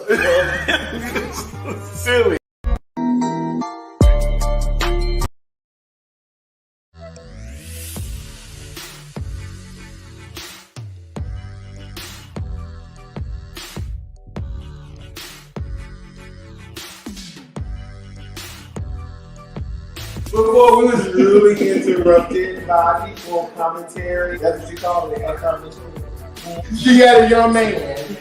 Silly. Before we was really interrupted by people commentary. That's what you call it, a commentary. She had a young man.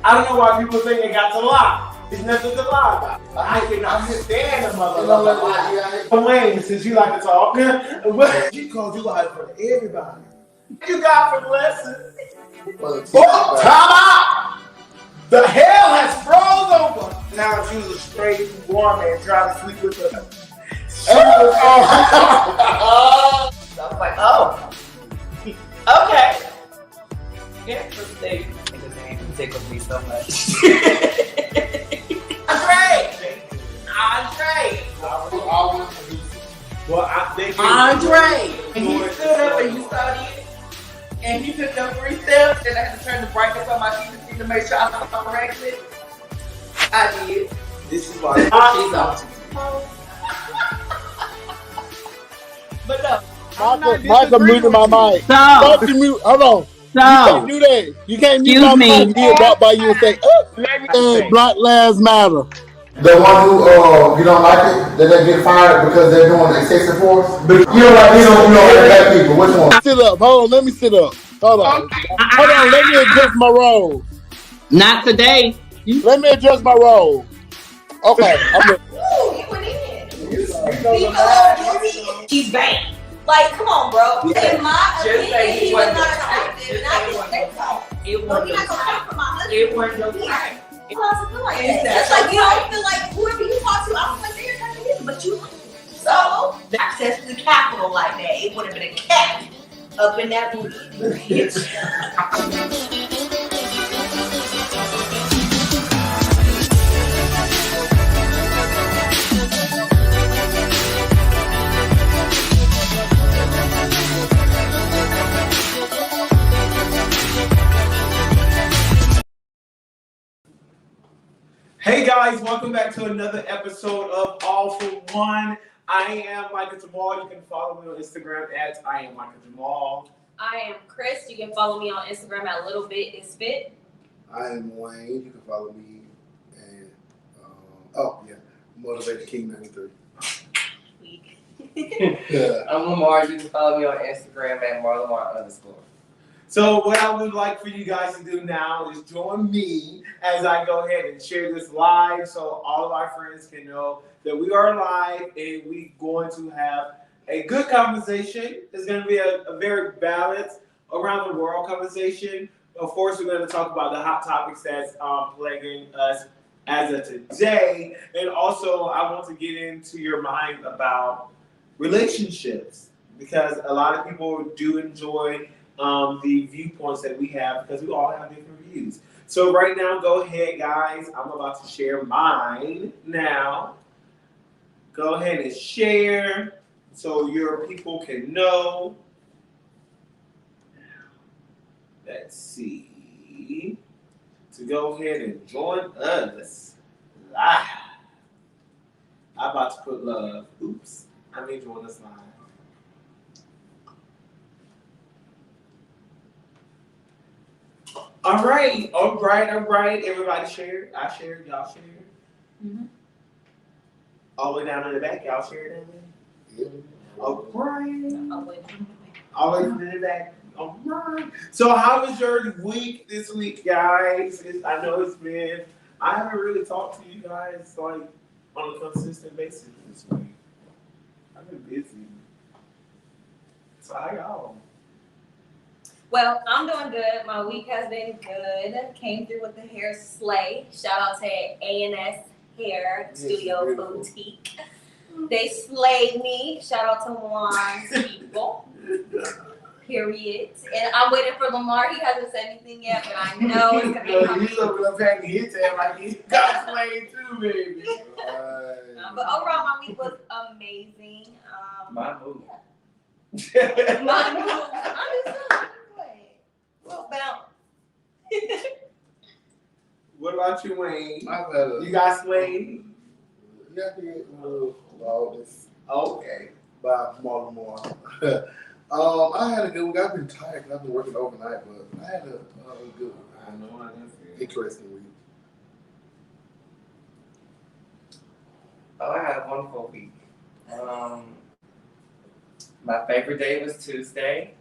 I don't know why people think they got to lie. It's nothing to lie about. I can understand the mother. Wayne, since you like to talk, she called you out for everybody. You got for the lesson. Oh, time out! The hell has froze over. Now she was a straight woman trying to sleep with her. I was like, oh, okay. Interesting. It tickled me so much. Andre! And he stood up and you started it. And he took them 3 steps and I had to turn the brightness on my TV to make sure I was on the right clip. I did. This is why She's on. But no. Micah muted my mic. Stop. Don't you mute. Hold on. Stop. You can't do that. You can't mute Excuse my me. mic. He'll walk by you and say, Black Lives Matter. The one who you don't like it, that they get fired because they're doing excessive force. But you don't like black people. Which one? Sit up. Hold on. Let me sit up. Hold on. Hold on. Let me adjust my role. Not today. Let me adjust my role. Okay. You went in. He's banned. Like, come on, bro. In my opinion, he was not attractive, and I can say so. It But you're not gonna come from my husband. It wasn't your time. It doesn't feel like that. That's like you don't feel like whoever you talk to, I don't feel like they're attractive either, but you. So access to the Capitol like that, it would have been a cat up in that room. Hey guys, welcome back to another episode of AllFor1. I am Micah-Jamal. You can follow me on Instagram at I am Micah-Jamal. I am Chris. You can follow me on Instagram at Little Bit Is Fit. I am Wayne. You can follow me and Motivated King 93. I'm Lamar. You can follow me on Instagram at Marlamar_. So what I would like for you guys to do now is join me as I go ahead and share this live so all of our friends can know that we are live and we're going to have a good conversation. It's going to be a very balanced around the world conversation. Of course, we're going to talk about the hot topics that's plaguing us as of today. And also, I want to get into your mind about relationships because a lot of people do enjoy the viewpoints that we have because we all have different views. So right now, go ahead, guys. I'm about to share mine now. Go ahead and share so your people can know. Let's see. To go ahead and join us live. I'm about to put love. Oops. I mean join us live. All right. Everybody shared. I shared. Y'all shared. Mm-hmm. All the way down in the back. Y'all shared that way? Yeah. All right. All the way from the back. All the way in the back. All right. So how was your week this week, guys? I know it's been, I haven't really talked to you guys like on a consistent basis this week. I've been busy. So how y'all? Well, I'm doing good. My week has been good. Came through with the hair slay. Shout out to A&S Hair Studio Boutique. They slayed me. Shout out to Juan's people. Period. And I'm waiting for Lamar. He hasn't said anything yet, but I know it's gonna be coming. He's over there patting his head like he got slayed too, baby. But overall, my week was amazing. My move. My move. I'm just well bound. What What about you, Wayne? I've had a. You got slayed? Yeah, I did. All this Okay. by Baltimore. I had a good week. I've been tired because I've been working overnight, but I had a good, I know how that feels. interesting week. Oh, I had a wonderful week. My favorite day was Tuesday.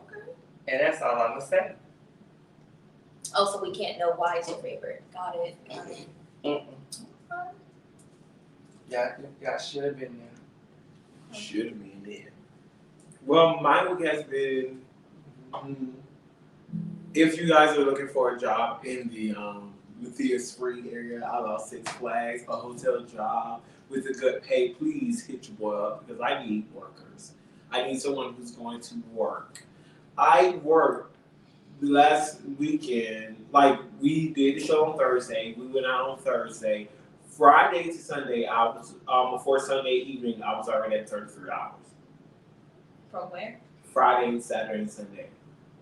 Okay. And that's all I'm gonna say. Oh, so we can't know why it's your favorite. Got it. Y'all should have been there. Should have been there. Well, my week has been. If you guys are looking for a job in the Luthea Spring area, I love Six Flags, a hotel job with a good pay, please hit your boy up because I need workers. I need someone who's going to work. I worked the last weekend, like we did the show on Thursday. We went out on Thursday. Friday to Sunday, I was before Sunday evening, I was already at 33 hours. From where? Friday, Saturday, and Sunday.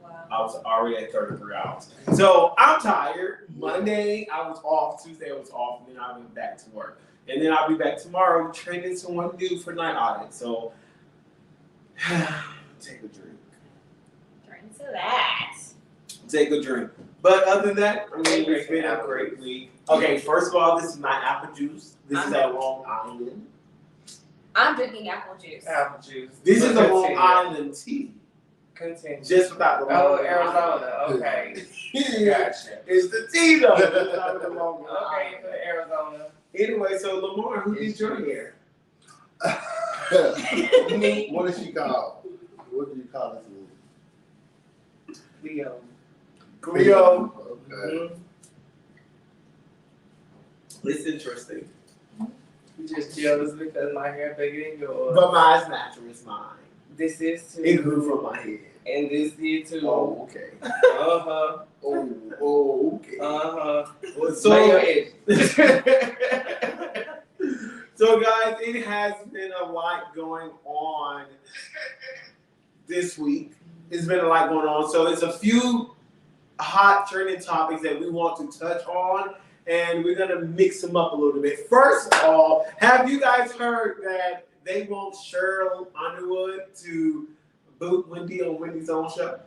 Wow. I was already at 33 hours. So I'm tired. Monday, I was off. Tuesday, I was off. And then I went back to work. And then I'll be back tomorrow training someone new for night audit. So take a drink. Turn to that. Take a drink. But other than that, I mean, it's been a great week. Okay, first of all, this is my apple juice. This is at Long Island. I'm drinking apple juice. Apple juice. This is a Long Island tea. Continue. Just without the Oh, Long Arizona. Okay. Yeah. Gotcha. It's the tea though. Without the Long Okay, Island. for Arizona. Anyway, so Lamar, who did your hair? Me. What is she called? What do you call this movie? Leo. Cleo. Okay. It's interesting. You just jealous because my hair bigger than yours. But mine's natural, it's mine. This is too. It grew from my head. And this here too. Oh, okay. Uh-huh. Oh, okay. Uh-huh. Well, Lay your edge. So guys, it has been a lot going on this week. It's been a lot going on. So it's a few hot trending topics that we want to touch on, and we're gonna mix them up a little bit. First of all, have you guys heard that they want Cheryl Underwood to boot Wendy on Wendy's own show?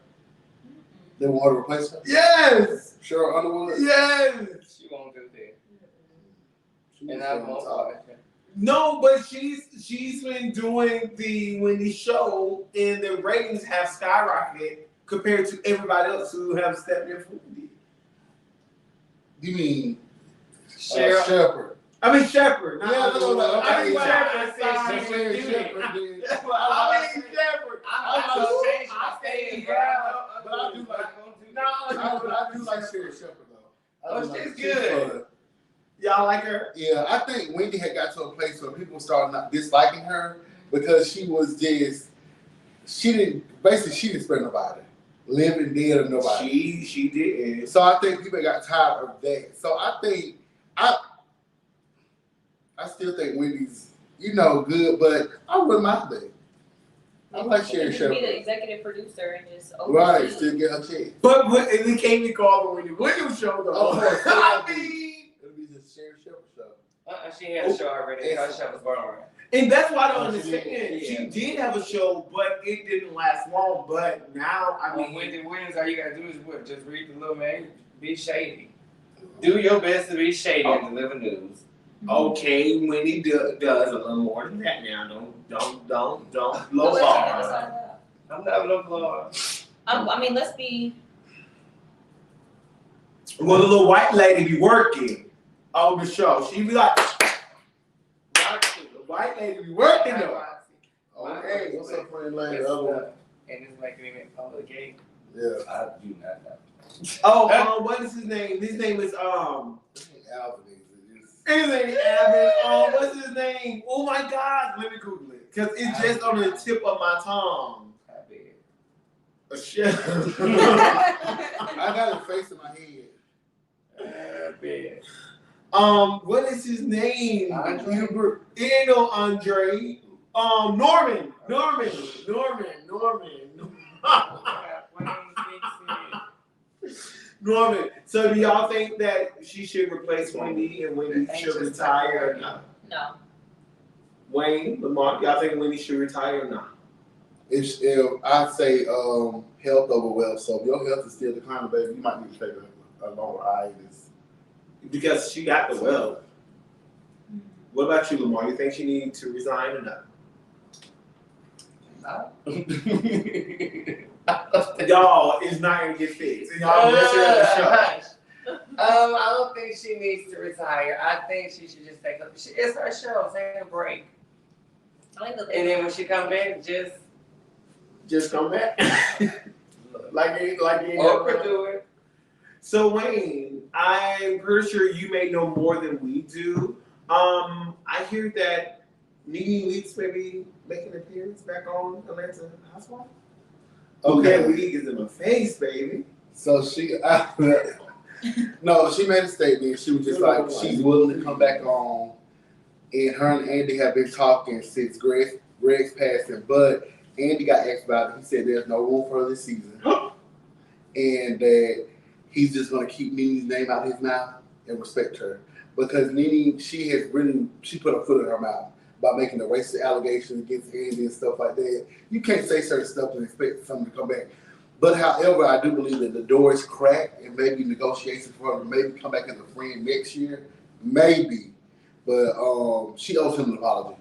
They want to replace her? Yes! Cheryl Underwood? Yes! She won't do that. She And was I on won't top. watch her. No, but she's been doing the Wendy show, and the ratings have skyrocketed compared to everybody else who have stepped in for Wendy. You mean Cheryl. Shepherd? I mean Shepherd. Not Yeah, Underwood. I mean I Shepherd. said Sorry. Shepherd. Shepherd did. That's what I mean Shepherd. I'm not gonna change my stance, bro. But I do like. I do like Sherry Shepherd though. I do Oh, like she's her. good. fun. Y'all like her? Yeah, I think Wendy had got to a place where people started not disliking her because she was just, she didn't spare nobody, living, dead, or nobody. She did. So I think people got tired of that. So I think, I still think Wendy's, good, but I wouldn't mind that. I like Sherry You can be the Shepherd. executive producer and just Right, oversee. still get her check. But and they can't be called the Wendy Williams show though. Oh, I mean, it'll be just Sherry Shepherd show. She had a show already. Her show was born. and that's why I don't Oh, she understand. did? She did have a show, but it didn't last long. But now, I mean, Wendy Williams, all you gotta do is what? Just read the little man. Be shady. Do your best to be shady and deliver news. okay, Wendy does a little more than that now. Don't So low let's bar. check this out. I'm not no blog. I mean, let's be. Well, the little white lady be working on the show. She be like, the white lady be working though. Okay, what's up, friend Lane? It's, The other one. and it's making me public gay. Yeah. I do not know. Oh, what is his name? His name is Alvin is His name Alvin. What's his name? Oh my God, let me Google it because it's just on the tip of my tongue. I bet. A shit. I got his face in my head. I bet. What is his name? Andre? It ain't no Andre. Norman. Norman, so do y'all think that she should replace Wendy and Wendy should retire or not? No. Wayne, Lamar, y'all think Wendy should retire or not? If I'd say health over wealth. So if your health is still declining, baby, you might need to take a longer hiatus. Because she got the wealth. What about you, Lamar? You think she needs to resign or not? No. Y'all, it's not gonna get fixed. And y'all messing up the show. I don't think she needs to retire. I think she should just take a. It's her show. Take a break, and then when she come back, Just come back. like you Oprah do it. So Wayne, I'm pretty sure you may know more than we do. I hear that Nene Leakes may be making an appearance back on Atlanta Housewives. Okay, Leak is in my face, baby. So no, she made a statement. She was just like, she's willing to come back on. And her and Andy have been talking since Greg's passing. But Andy got asked about it. He said there's no room for her this season. And that he's just going to keep Nene's name out of his mouth and respect her. Because Nene, she put a foot in her mouth by making the racist allegations against Andy and stuff like that. You can't say certain stuff and expect something to come back. But however, I do believe that the door is cracked and maybe negotiations for her to maybe come back as a friend next year. Maybe. But she owes him an apology.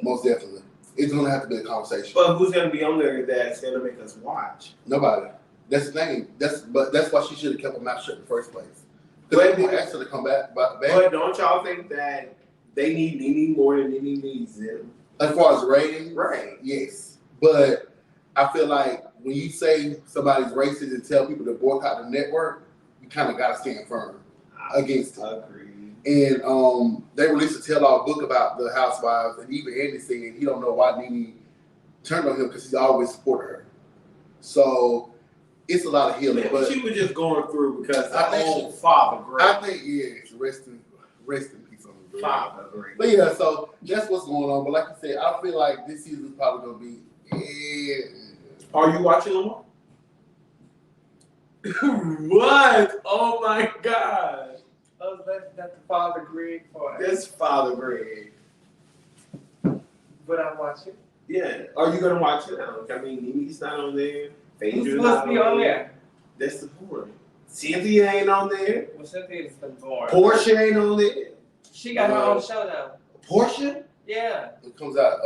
Most definitely. It's going to have to be a conversation. But who's going to be on there that's going to make us watch? Nobody. That's the thing. That's why she should have kept her mouth shut in the first place. Because they asked her to come back. But don't y'all think that they need Nene more than Nene needs them? As far as ratings? Right. Yes. But I feel like when you say somebody's racist and tell people to boycott the network, you kind of got to stand firm against it. I agree. And they released a tell-all book about the housewives, and even Andy said he don't know why Nene turned on him because he's always supported her. So it's a lot of healing. Yeah, but she was just going through because I her think own father great. I think yes, rest in peace on the Father great. But yeah, so that's what's going on. But like I said, I feel like this season is probably gonna be. Are you watching Lamar? What? Oh my God. Oh, that's the Father Greg part. That's Father Greg. But I watch it. Yeah. Are you gonna watch it? I mean, Nene's not on there. Who's Phaedra's supposed not to be on there? That's the point. Cynthia ain't on there. Well, Cynthia's been born. Portia ain't on there. She got her own show now. Portia? Yeah. It comes out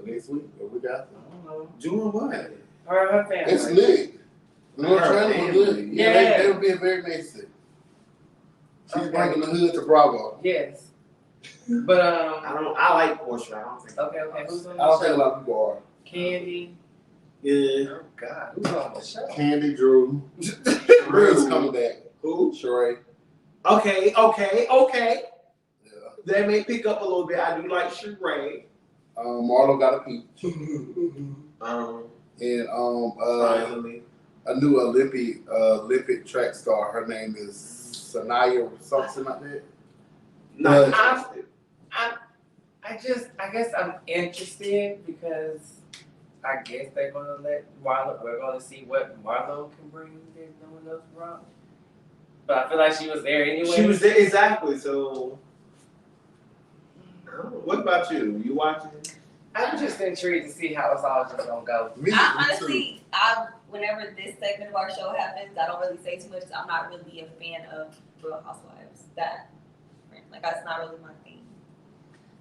next week or week after. I don't know. Doing what? Her and her family. It's lit. The little Her trailer was family. good. Yeah. They were being very nice. She's Okay. bringing the hood to Bravo. Yes. But I like Portia. I don't think. Okay. Who's on the I don't show? think a lot of people are. Candy. Yeah. Oh God, who's on the show? Candy, Drew. Drew's coming back. Who? Sheree. Okay. Yeah. They may pick up a little bit. I do like Sheree. Marlo got a peach. And Finally. a new Olympic track star. Her name is Sanaya or something like that. Not I guess I'm interested because I guess they're gonna let Marlo. We're gonna see what Marlo can bring that no one else brought. But I feel like she was there anyway. She was there exactly. So, what about you? You watching? I'm just intrigued to see how it's all just gonna go. Honestly, whenever this segment of our show happens, I don't really say too much. I'm not really a fan of Real Housewives. That's not really my thing.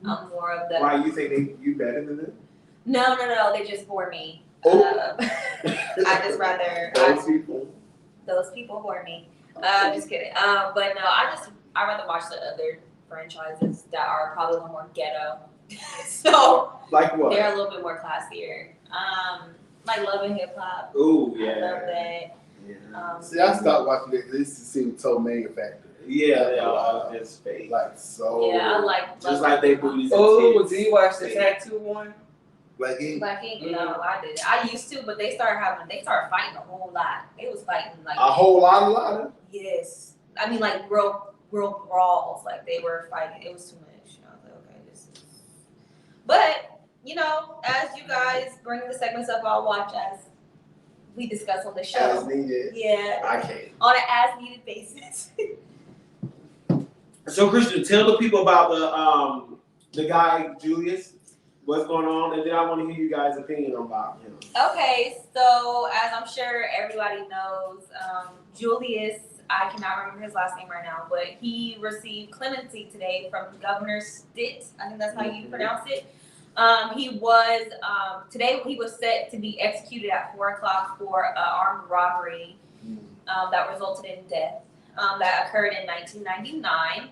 I'm more of the. Why you think you better than them? No, they just bore me. Oh. I just rather those people bore me. Just kidding. But no, I rather watch the other franchises that are probably a little more ghetto. So like what? They're a little bit more classier. Like Love and Hip Hop. Ooh, I yeah. love that. Yeah. See, I stopped watching it because it seemed so manufactured. Yeah, they all just fake. Like so. Yeah, I like. Just like they booties. Oh, and tits. did you watch the tattoo one? Black Ink. Black Ink? No, I did. I used to, but they started fighting a whole lot. They was fighting like A whole lot. yes. I mean, like real brawls. Like they were fighting. It was too much. I was like, okay, this is. But as you guys bring the segments up, I'll watch as we discuss on the As show. needed. Yeah, I can't. on an as needed basis. So Christian, tell the people about the guy Julius. What's going on, and then I want to hear you guys' opinion about him. Okay, so as I'm sure everybody knows, Julius, I cannot remember his last name right now, but he received clemency today from Governor Stitt. I think that's how you pronounce it. Today he was set to be executed at 4 o'clock for armed robbery that resulted in death that occurred in 1999.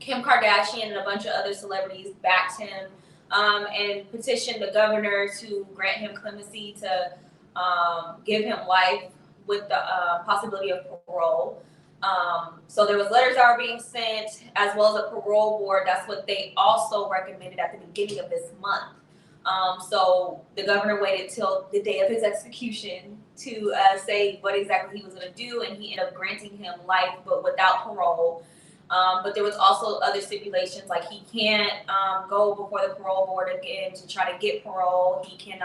Kim Kardashian and a bunch of other celebrities backed him and petitioned the governor to grant him clemency to give him life with the possibility of parole. So there was letters that were being sent, as well as a parole board. That's what they also recommended at the beginning of this month. So the governor waited till the day of his execution to say what exactly he was going to do, and he ended up granting him life, but without parole. But there was also other stipulations, like he can't go before the parole board again to try to get parole. He can't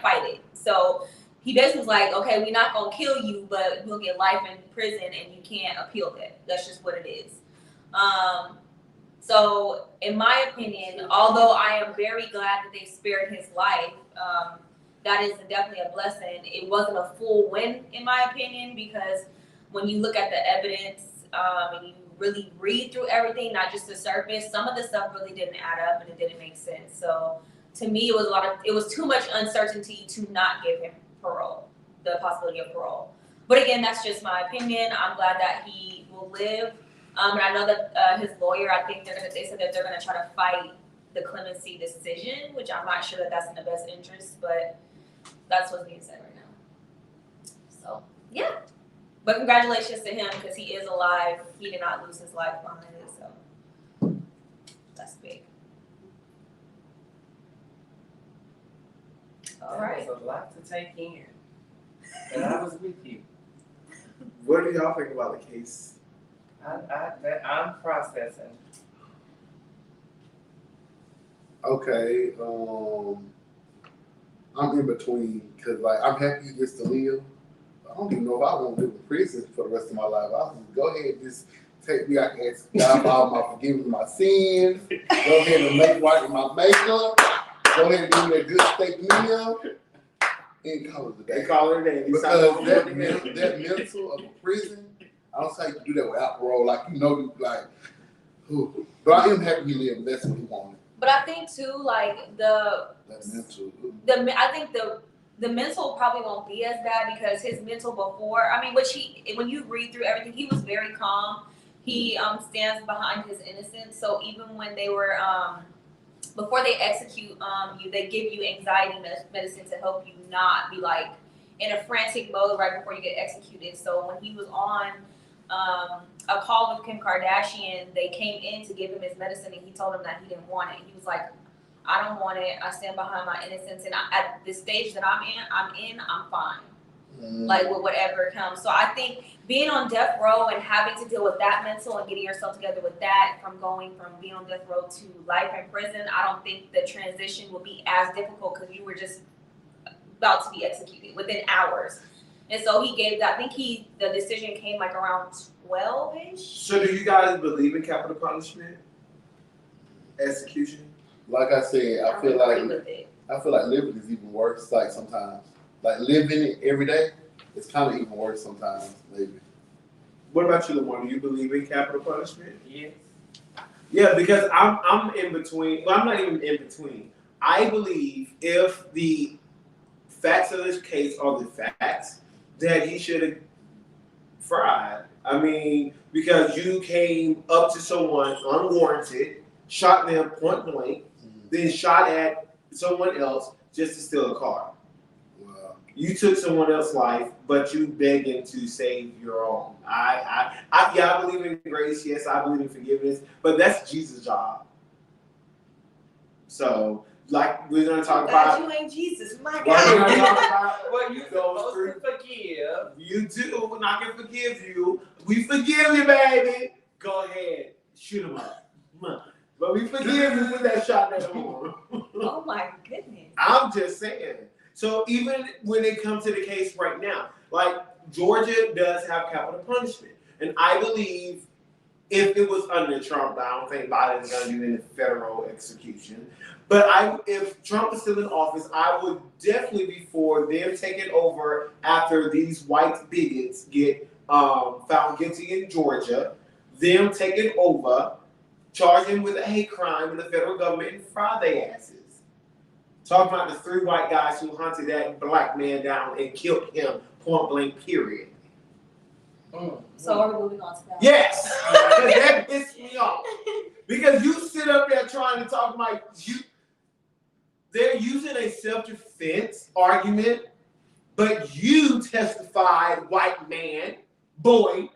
fight it. So he basically was like, okay, we're not gonna kill you, but you'll get life in prison and you can't appeal that. That's just what it is. So in my opinion, although I am very glad that they spared his life, that is definitely a blessing. It wasn't a full win in my opinion, because when you look at the evidence and you really read through everything, not just the surface, some of the stuff really didn't add up and it didn't make sense. So to me, it was too much uncertainty to not give him parole, the possibility of parole. But again, that's just my opinion. I'm glad that he will live. And I know that his lawyer, I think they said that they're gonna try to fight the clemency decision, which I'm not sure that that's in the best interest, but that's what's being said right now. So yeah. But congratulations to him, because he is alive. He did not lose his life behind it, so that's big. All right. There's a lot to take in. And I was with you. What do y'all think about the case? I'm processing. Okay, I'm in between, because like I'm happy he gets to live. I don't even know if I want to live in prison for the rest of my life. I'll just go ahead and just take me out and ask God for all my forgiveness of my sins. Go ahead and make right with my makeup. Go ahead and give me a good steak meal. And call it a day. Call it a day. Because that mental of a prison, I don't say you can do that without parole. Like, but I am happy he lived. That's what he wanted. But I think too, like That mental. I think the mental probably won't be as bad, because his mental before, when you read through everything, he was very calm. He stands behind his innocence. So even when they were, before they execute you, they give you anxiety medicine to help you not be like in a frantic mode right before you get executed. So when he was on a call with Kim Kardashian, they came in to give him his medicine, and he told them that he didn't want it. He was like, I don't want it. I stand behind my innocence, and at the stage that I'm fine. Like with whatever comes. So I think being on death row and having to deal with that mental and getting yourself together with that, from going from being on death row to life in prison, I don't think the transition will be as difficult, because you were just about to be executed within hours. And so he gave that. I think the decision came like around 12-ish. So do you guys believe in capital punishment? Execution? Like I said, I feel like living is even worse. Like sometimes, like living it every day, it's kind of even worse sometimes. Maybe. What about you, Lamar? Do you believe in capital punishment? Yes. Yeah, because I'm in between. Well, I'm not even in between. I believe if the facts of this case are the facts, that he should have fried. I mean, because you came up to someone unwarranted, shot them point blank, then shot at someone else just to steal a car. Wow. You took someone else's life, but you begging to save your own. I believe in grace. Yes, I believe in forgiveness, but that's Jesus' job. So, like, we're gonna talk about. You ain't Jesus, my We're gonna God. talk about Well, you're supposed to forgive. You do, and I can forgive you. We forgive you, baby. Go ahead, shoot him up. But we forgive you with that shot in the arm. Oh my goodness. I'm just saying. So even when it comes to the case right now, like Georgia does have capital punishment. And I believe if it was under Trump, I don't think Biden's going to do any federal execution. But if Trump is still in office, I would definitely be for them taking over after these white bigots get found guilty in Georgia, them taking over, charging with a hate crime in the federal government and fry their asses. Talking about the 3 white guys who hunted that black man down and killed him point blank, period. So are we moving on to that? Yes, because that pissed me off. Because you sit up there trying to talk about they're using a self-defense argument, but you testified, white boy,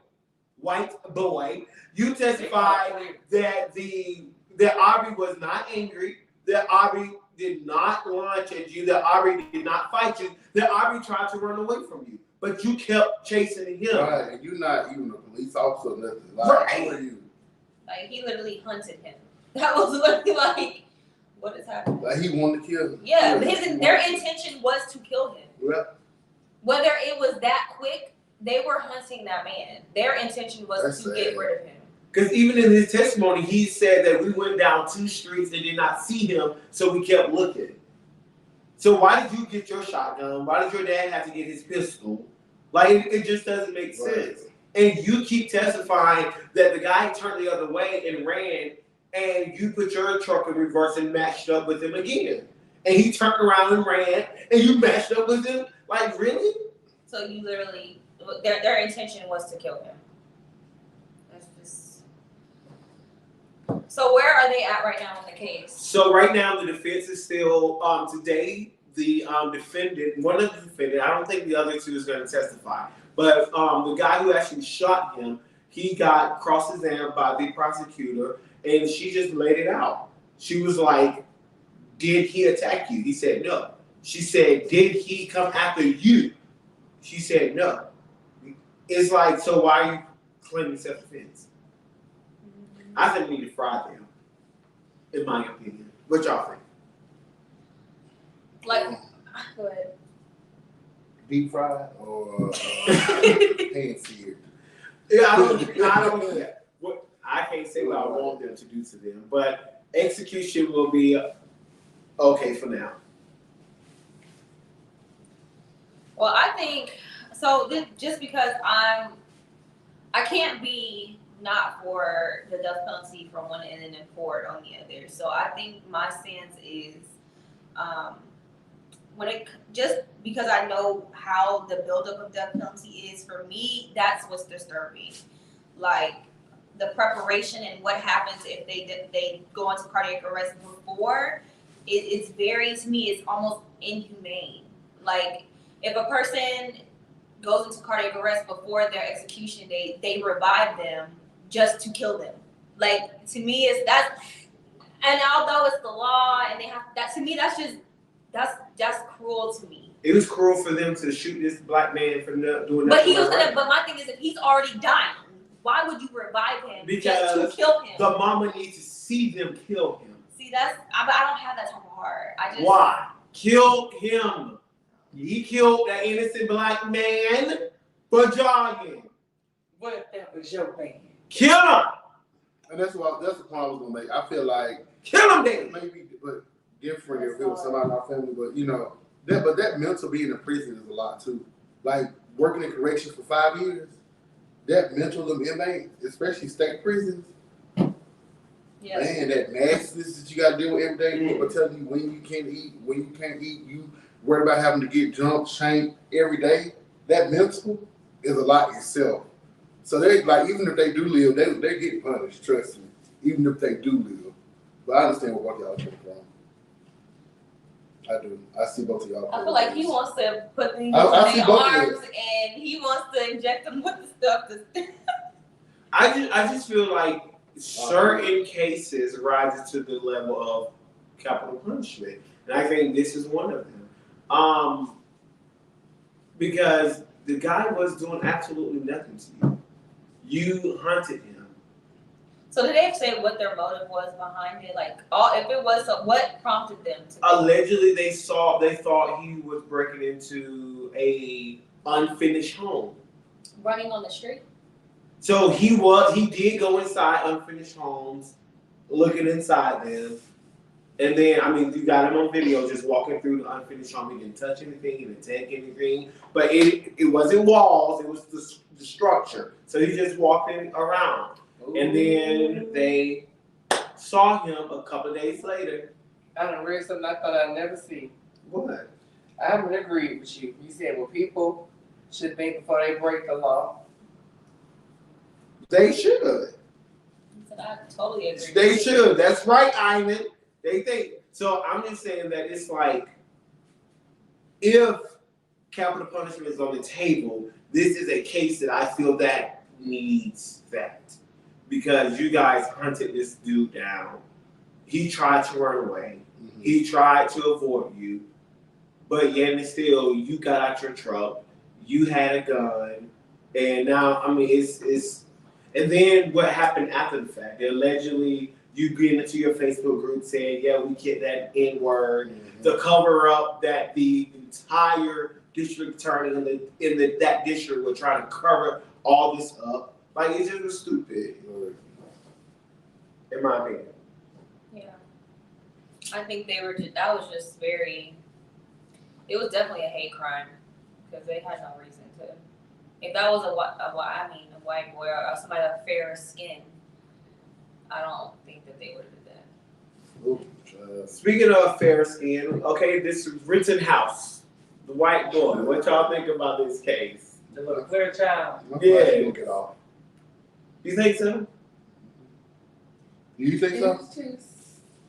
you testified that Arbrey was not angry, that Arbrey did not lunge at you, that Arbrey did not fight you, that Arbrey tried to run away from you. But you kept chasing him. Right, and you're not even a police officer or nothing. Like, right. Who are you? Like, he literally hunted him. That was literally like, what is happening? Like, he wanted to kill him. Yeah, their intention was to kill him. Yep. Whether it was that quick, they were hunting that man. Their intention was to get rid of him. Because even in his testimony, he said that we went down 2 streets and did not see him, so we kept looking. So why did you get your shotgun? Why did your dad have to get his pistol? Like, it just doesn't make sense. And you keep testifying that the guy turned the other way and ran, and you put your truck in reverse and matched up with him again. And he turned around and ran, and you matched up with him? Like, really? So you literally, their intention was to kill him. That's just... So where are they at right now in the case? So right now, the defense is still, today, the defendant, one of the defendants, I don't think the other 2 is going to testify, but the guy who actually shot him, he got cross-examined by the prosecutor, and she just laid it out. She was like, did he attack you? He said no. She said, did he come after you? She said no. It's like, so why are you claiming self-defense? I think we need to fry them, in my opinion. What y'all think? Like, go ahead. Deep fried or pan seared? Yeah, I don't know. I can't say what I want them to do to them, but execution will be okay for now. Well, I think so. Just because I can't be not for the death penalty from one end and then for it on the other. So I think my stance is, just because I know how the buildup of death penalty is for me, that's what's disturbing. Like the preparation and what happens if they go into cardiac arrest before. It's very, to me, it's almost inhumane. Like if a person goes into cardiac arrest before their execution date, they revive them just to kill them. Like to me, it's that. And although it's the law, and they have that, to me, that's cruel to me. It was cruel for them to shoot this black man for doing that. But he was gonna. But my thing is, if he's already dying, why would you revive him just to kill him? The mama needs to see them kill him. See, I don't have that type of heart. Why? Kill him. He killed that innocent black man for jogging. What if that was your man? Kill him. And that's the point I was gonna make. I feel like kill him, then. Maybe, but different if it was somebody in our family. But you know, that mental being in prison is a lot too. Like working in corrections for 5 years, that mental of inmates, especially state prisons. Yes. Man, that nastiness that you got to deal with every day. People telling you when you can eat, when you can't eat. You worried about having to get jumped, shanked every day. That mental is a lot itself. So they like, even if they do live, they get punished. Trust me. Even if they do live, but I understand what y'all coming from. I do. I see both of y'all. I feel like he wants to put things on their arms and he wants to inject them with the stuff. I just feel like certain cases rise to the level of capital punishment, and I think this is one of them. Because the guy was doing absolutely nothing to you. You hunted him. So did they say what their motive was behind it? Like, if it was, what prompted them to? Allegedly, they thought he was breaking into a unfinished home. Running on the street. So he did go inside unfinished homes, looking inside them. And then, I mean, you got him on video just walking through the unfinished home. He didn't touch anything, he didn't take anything. But it wasn't walls, it was the structure. So he just walking around. Ooh. And then they saw him a couple of days later. I done read something I thought I'd never see. What? I haven't agreed with you. You said, well, people should think before they break the law. They should. I totally agree. They should. That's right, Iman. They think. So I'm just saying that it's like, if capital punishment is on the table, this is a case that I feel that needs that. Because you guys hunted this dude down. He tried to run away. Mm-hmm. He tried to avoid you. But yet and still, you got out your truck. You had a gun. And now, I mean, it's and then what happened after the fact? Allegedly, you get into your Facebook group saying, yeah, we get that N-word, to cover up that the entire district attorney in that district were trying to cover all this up. Like, it's just stupid, in my opinion. Yeah. I think that was just very, it was definitely a hate crime, because they had no reason to. If that was a white boy or somebody of fairer skin, I don't think that they would have done that. Speaking of fair skin, okay, this Rittenhouse, the white boy. What y'all think about this case? The little clear child. Yeah. You think so? You think so?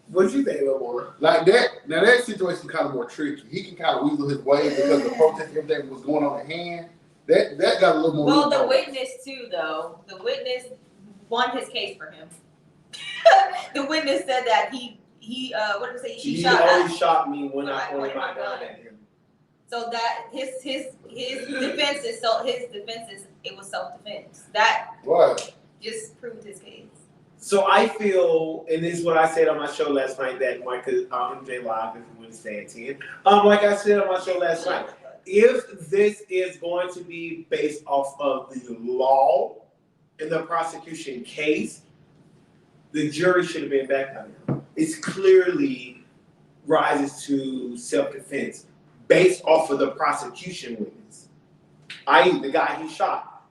What you think, Lamar? Like that. Now that situation kind of more tricky. He can kind of weasel his way because the protest and everything was going on at hand. That got a little more. Well, the witness too, though. The witness won his case for him. The witness said that he what did he say? He only shot me when I pointed my gun at him. So that his defense is it was self-defense. That just proved his case. So I feel, and this is what I said on my show last night, that Micah-Jamal, if you want to stay at 10. Like I said on my show last night, if this is going to be based off of the law in the prosecution case, the jury should have been back on him. It clearly rises to self-defense based off of the prosecution witness, i.e. the guy he shot.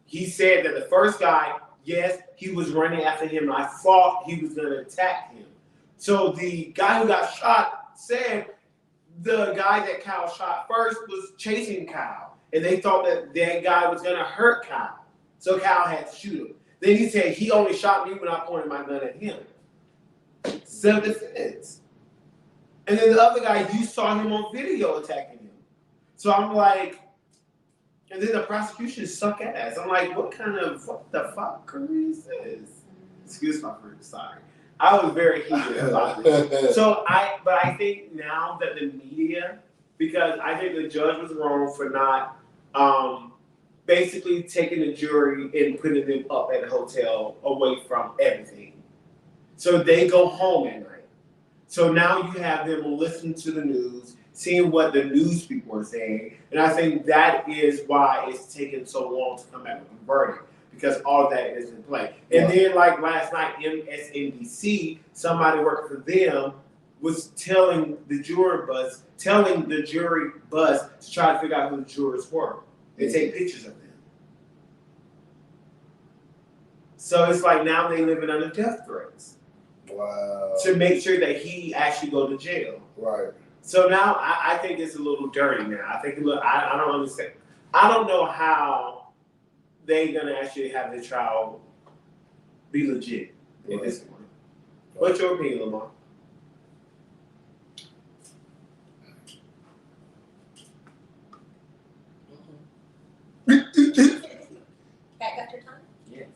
He said that the first guy, yes, he was running after him, and I thought he was going to attack him. So the guy who got shot said the guy that Kyle shot first was chasing Kyle, and they thought that guy was going to hurt Kyle. So Kyle had to shoot him. Then he said he only shot me when I pointed my gun at him. Self-defense. And then the other guy, you saw him on video attacking him. So I'm like, and then the prosecution suck ass. I'm like, what the fuck is this? Excuse my French, sorry. I was very heated about this. So I think now that the media, because I think the judge was wrong for not basically taking the jury and putting them up at a hotel away from everything. So they go home at night. So now you have them listen to the news, seeing what the news people are saying. And I think that is why it's taken so long to come back with a verdict, because all of that is in play. And then, like last night, MSNBC, somebody working for them was telling the jury bus to try to figure out who the jurors were and take pictures of them. So it's like now they living under death threats. Wow. To make sure that he actually go to jail. Right. So now I think it's a little dirty now. I think I don't understand. I don't know how they're gonna actually have the trial be legit at this point. What's your opinion, Lamar? Got your time? Yes.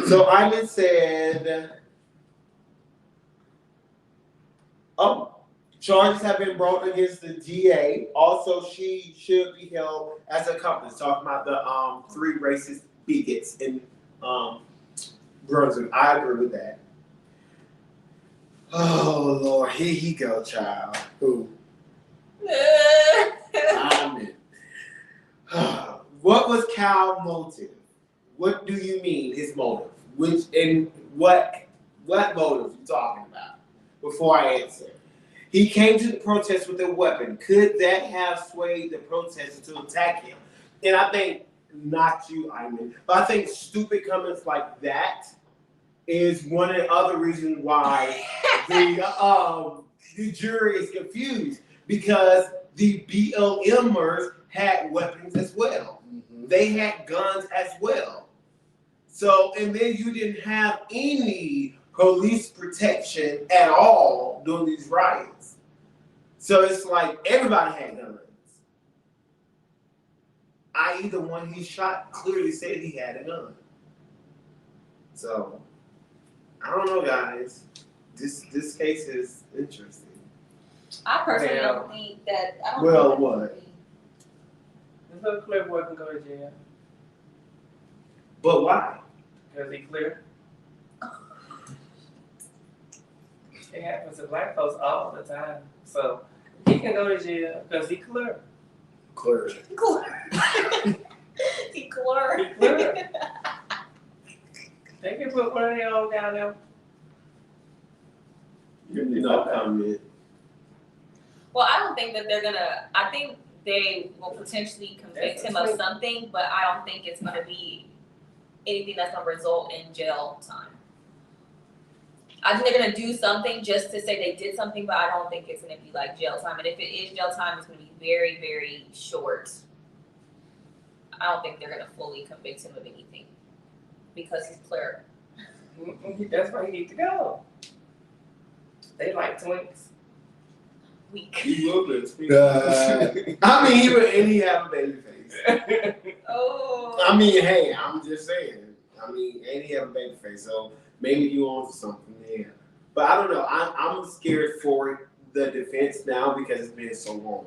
So Iman said, charges have been brought against the DA. Also, she should be held as an accomplice. Talking about the 3 racist bigots in Brunswick. I agree with that. Oh Lord, here he go, child. Who? What was Cal's motive? What do you mean his motive? Which and what motive you talking about? Before I answer, he came to the protest with a weapon. Could that have swayed the protesters to attack him? And I think not you, Iman, but I think stupid comments like that is one of the other reasons why the jury is confused, because the BLMers had weapons as well. Mm-hmm. They had guns as well. So, and then you didn't have any police protection at all during these riots. So it's like everybody had guns. I.e. the one he shot clearly said he had a gun. So, I don't know, guys. This case is interesting. I personally don't think that. I don't Well, think what? This little clear boy can go to jail. But why? Because he clear. It happens to black folks all the time. So he can go to jail because he clear. Clear. He clear. He clear. They can put one of their own down there. No comment. Well, I don't think that they're gonna. I think they will potentially convict him of something, but I don't think it's gonna be anything that's gonna result in jail time. I think they're gonna do something just to say they did something, but I don't think it's gonna be like jail time. And if it is jail time, it's gonna be very, very short. I don't think they're gonna fully convict him of anything because he's clear. That's where he needs to go. They like twinks. Weak. He will be. I mean, he have a baby face. Oh. I mean, hey, I'm just saying. I mean, and he have a baby face, so maybe you on to something there. But I don't know. I'm scared for the defense now because it's been so long.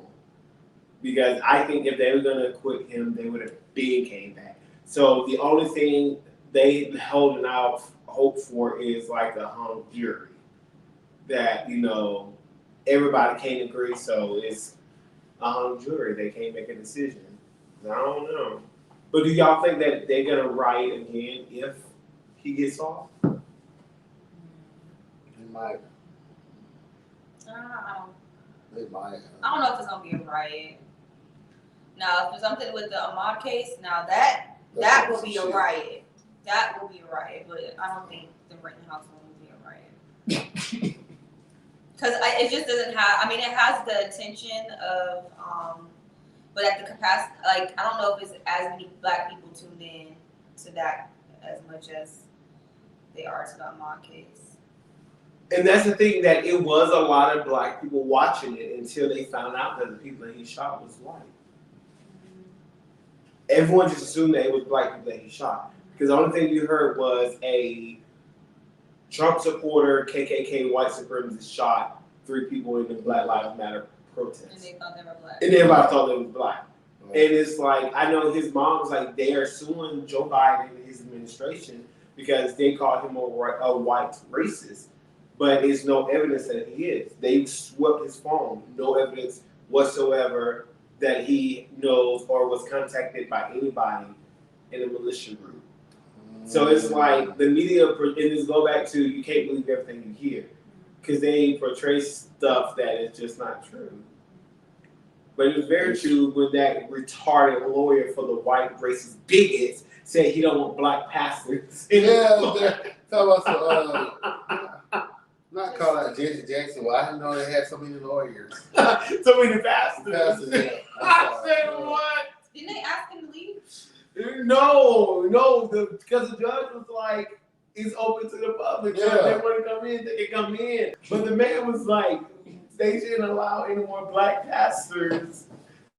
Because I think if they were gonna acquit him, they would have been came back. So the only thing they holding out hope for is like a hung jury. That, you know, everybody can't agree, so it's a hung jury. They can't make a decision. I don't know. But do y'all think that they're gonna riot again if he gets off? They might. They might. I don't know if it's gonna be a riot. Now, if there's something with the Ahmaud case, now that will be a riot. That will be a riot, but I don't think the Rittenhouse one will be a riot. Because it just doesn't have. I mean, it has the attention of, but at the capacity, like I don't know if it's as many black people tuned in to that as much as they are to the Ahmaud case. And that's the thing, that it was a lot of black people watching it until they found out that the people that he shot was white. Everyone just assumed that it was black people that he shot. Because the only thing you heard was a Trump supporter, KKK white supremacist shot 3 people in the Black Lives Matter protest. And they thought they were black. And everybody thought they was black. And it's like, I know his mom was like, they are suing Joe Biden and his administration because they called him a white racist. But there's no evidence that he is. They swept his phone. No evidence whatsoever that he knows or was contacted by anybody in a militia group. So it's like the media, and this go back to, you can't believe everything you hear. Because they portray stuff that is just not true. But it was very true when that retarded lawyer for the white racist bigots said he don't want black pastors. Yeah, talk about not call out Jesse Jackson. Well, I didn't know they had so many lawyers. So many pastors. Yeah. I said what? Didn't they ask him to leave? No, because the judge was like, it's open to the public. So if they want to come in, they can come in. But the man was like, they shouldn't allow any more black pastors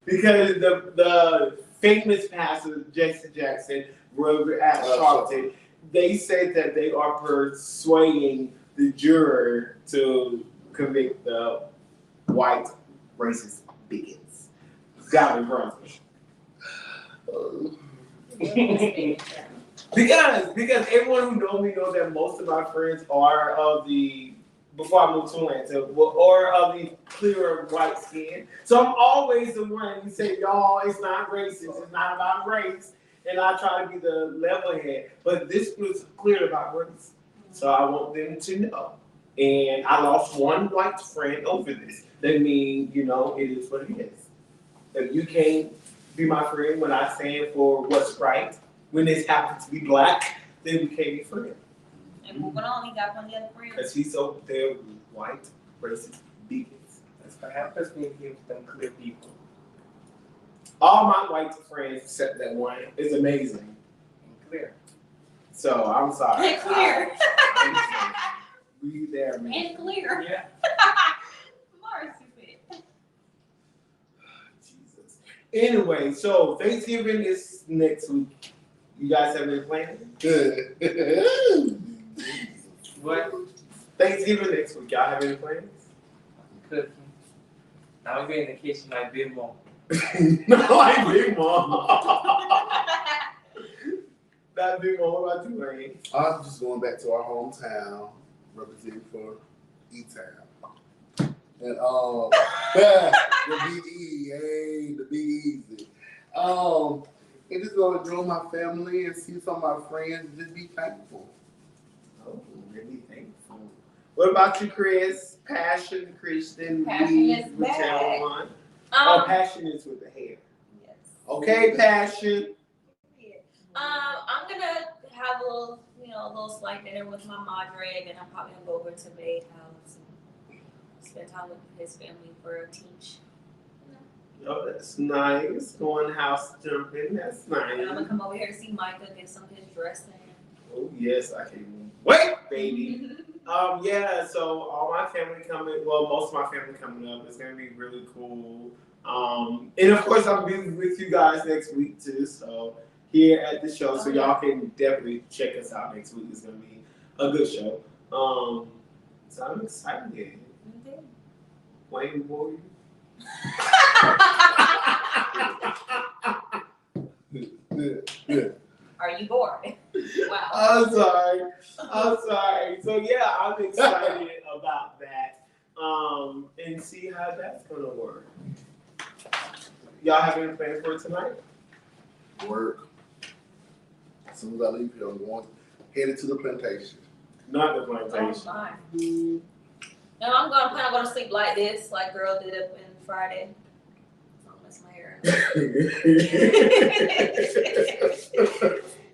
because the famous pastor, Jesse Jackson, were at Charlton. They said that they are persuading the juror to convict the white racist bigots. Down in Brunswick. Because everyone who knows me knows that most of my friends are of the, before I moved to Atlanta, or of the clearer white skin. So I'm always the one who say, y'all, it's not racist, it's not about race. And I try to be the level head. But this was clear about race. So I want them to know. And I lost one white friend over this. That means, it is what it is. If you can't be my friend when I stand for what's right, when this happens to be black, then we can't be friends. And moving on, he got one of the other friends. Because he's over there with white, racist beacons. That's what happens when you give them clear people. All my white friends, except that one, is amazing. And clear. So I'm sorry. And clear. We there, man. And clear. Yeah. Mars is Jesus. Anyway, so Thanksgiving is next week. You guys have any plans? What? Thanksgiving next week. Y'all have any plans? Cooking. I'll be in the kitchen like Big Mom. No, like Big Mom. Not Big Mom. What about you, Wayne? I'm just going back to our hometown, representing for E-Town. And the Big E, hey, the Big Easy. And just gonna join my family and see some of my friends and just be thankful. Oh, really thankful. What about you, Chris? Passion, Christian, Passion is whichever back. one. Um, Passion is with the hair. yes. Okay, Passion. I'm gonna have a little slight dinner with my madre, and I'm probably gonna go over to Babe's house and spend time with his family for a teach. Oh, that's nice. Going house jumping. That's nice. And I'm gonna come over here to see Micah, get some of his dressing. Oh yes, I can wait, baby. Yeah. So all my family coming. Well, most of my family coming up. It's gonna be really cool. And of course I'll be with you guys next week too. So here at the show, so y'all can definitely check us out next week. It's gonna be a good show. So I'm excited. Wayne Boy. Are you bored? Wow. I'm sorry. So yeah, I'm excited about that. And see how that's gonna work. Y'all have any plans for tonight? Work. As soon as I leave here, I'm going headed to the plantation. Not the Oh plantation. my. No, I'm plan on going to sleep like this, like girl did up in Friday. Don't mess my hair up.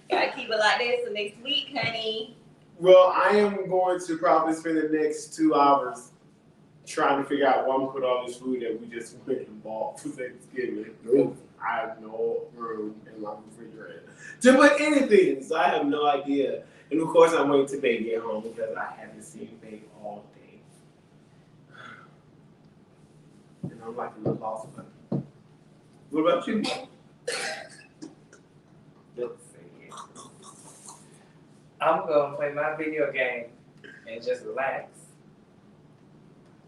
Gotta keep it like this the next week, honey. Well, I am going to probably spend the next 2 hours trying to figure out where I'm gonna put all this food that we just went and bought for Thanksgiving. Ooh. I have no room in my refrigerator to put anything, so I have no idea. And of course, I'm waiting to Babe get home because I haven't seen Babe all day. And I'm like a little lost. What about you? I'm gonna play my video game and just relax.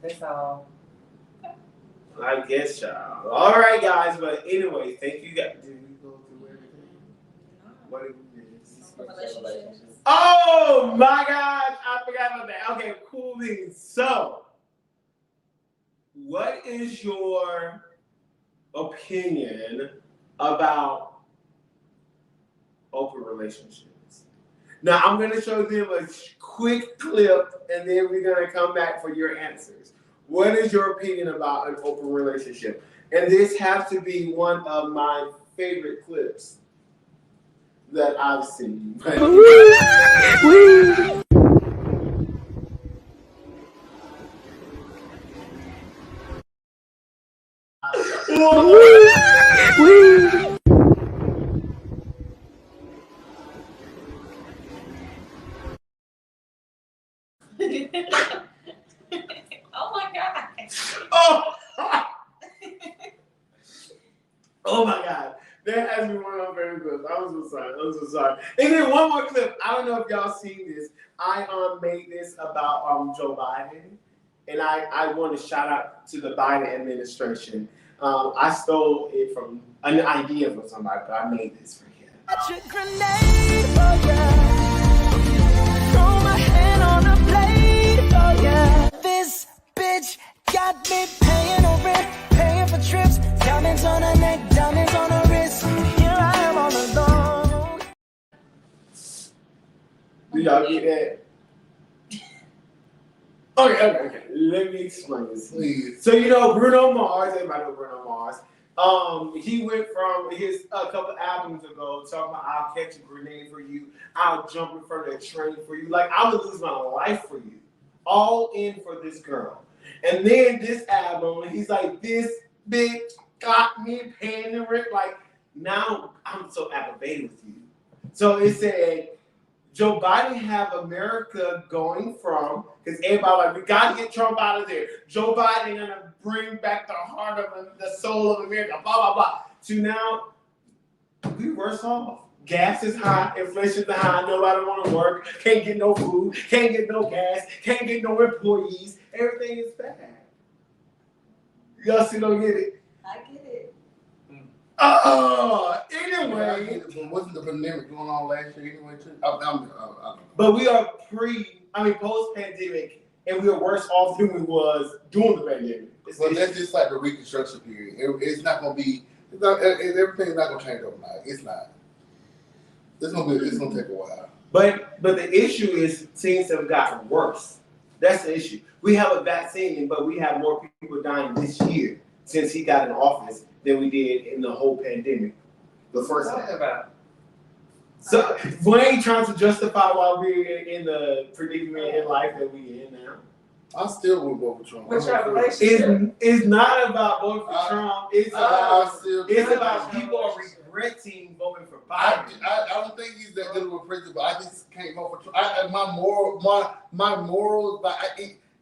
That's all. I guess, y'all. All right, guys. But anyway, thank you guys. Did we go through everything? What did we miss? Relationships. Oh my gosh, I forgot about that. Okay, cool beans. So, what is your opinion about open relationships? Now, I'm going to show them a quick clip, and then we're going to come back for your answers. What is your opinion about an open relationship? And this has to be one of my favorite clips that I've seen. Oh my God. Oh! Oh my God. That has been one of my favorite clips. I'm so sorry. And then one more clip. I don't know if y'all seen this. I made this about Joe Biden. And I want to shout out to the Biden administration. I stole it from an idea from somebody, but I made this for him. Grenade for ya. Throw my hand on a blade for ya. This bitch got me paying a rent, paying for trips, diamonds on her neck, diamonds on her wrist. Here I am all alone. Do y'all get that? Okay. Let me explain this. Please. So you know Bruno Mars, everybody know Bruno Mars. He went from his a couple albums ago talking about I'll catch a grenade for you, I'll jump in front of a train for you, like I would lose my life for you. All in for this girl. And then this album, he's like, this bitch got me paying the rent. Like now I'm so aggravated with you. So it said Joe Biden have America going from, because everybody like, we got to get Trump out of there. Joe Biden going to bring back the heart of the soul of America, blah, blah, blah. To now, we worse off. Gas is high, inflation's high, nobody want to work, can't get no food, can't get no gas, can't get no employees. Everything is bad. Y'all still don't get it? I get it. Anyway. But wasn't the pandemic going on last year anyway, too? But we are post-pandemic, and we are worse off than we was during the pandemic. But that's just like the reconstruction period. It's not going to be, everything's not going to change overnight. It's not. It's going to take a while. But the issue is things have gotten worse. That's the issue. We have a vaccine, but we have more people dying this year since he got in office than we did in the whole pandemic. The first time. So we ain't trying to justify why we're in the predicament in life that we in now. I still would vote for Trump. What's your relationship? It's not about voting for Trump. It's about people are regretting voting for Biden. I don't think he's that good of a president, but I just can't vote for Trump. My morals,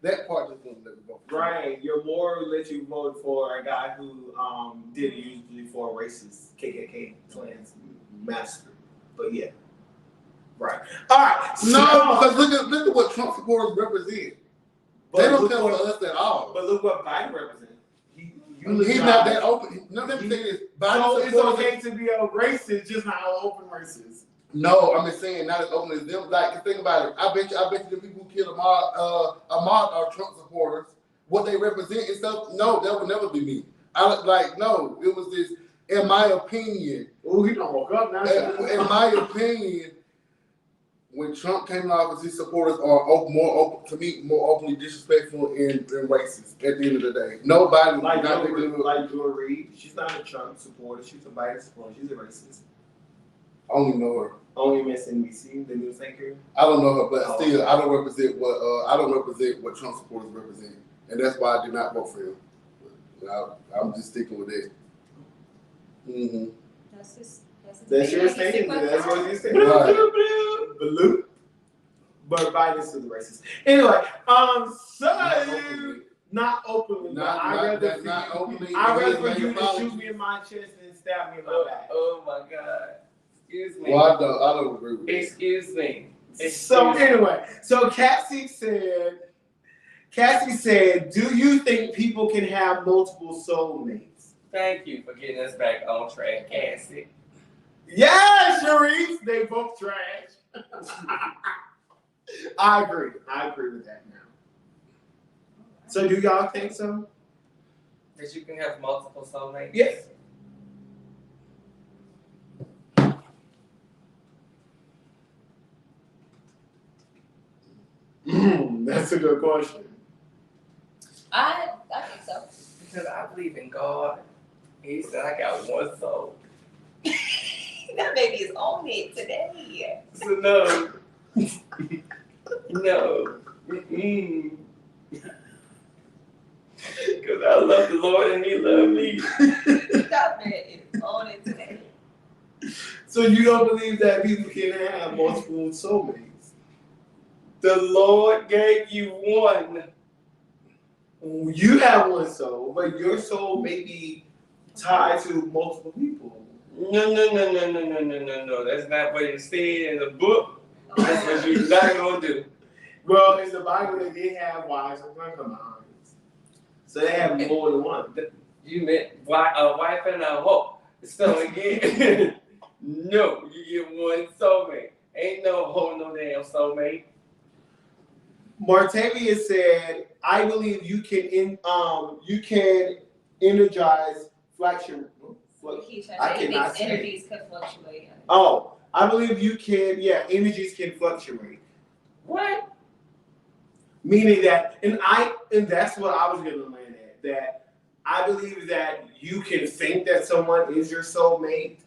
that part just won't let me vote for Trump. Right, your moral let you vote for a guy who did usually for racist KKK Klans master. But yeah, right. All right. No, because look at what Trump supporters represent. They don't tell us at all. But look what Biden represents. He's not that open. No, let me say this. So it's okay to be a racist, just not an open racist. No, I'm just saying not as open as them. Like, think about it. I bet you the people who killed Ahmaud are Trump supporters. What they represent and stuff. No, that would never be me. No, it was this. In my opinion, oh, he don't woke up now. In my opinion, when Trump came in office, his supporters are more openly disrespectful and racist. At the end of the day, nobody like Joy Reid. She's not a Trump supporter. She's a Biden supporter. She's a racist. I only know her. Only MSNBC, the news anchor. I don't know her, but still, I don't represent what Trump supporters represent, and that's why I did not vote for him. I'm just sticking with that. Mm-hmm. That's your statement. That's what you said. Blue. But Biden's still the racist. Anyway, not openly. I'd rather for you to shoot me in my chest and stab me in my back. Oh my God. Excuse me. Well, I don't agree with that. Excuse me. Anyway, Cassie said, do you think people can have multiple soulmates? Thank you for getting us back on track, Cassie. Yeah, Sharice, they both trash. I agree with that now. So do y'all think so? That you can have multiple soulmates? Yes. That's a good question. I think so. Because I believe in God. He said I got one soul. That baby is on it today. So no. No. Because I love the Lord and He loves me. That man is on it today. So you don't believe that people can have multiple soulmates? The Lord gave you one. You have one soul, but your soul may be tied to multiple people. No. That's not what it said in the book. That's what you're not going to do. Well, in the Bible, they did have wives and concubines. So they have more than one. You meant a wife and a hoe. So again. No, you get one soulmate. Ain't no whole no damn soulmate. Martavia said, "I believe you can energize flexion." I cannot say. Energies can fluctuate. Oh, I believe you can. Yeah, energies can fluctuate. What? Meaning that, and that's what I was gonna land at. That I believe that you can think that someone is your soulmate,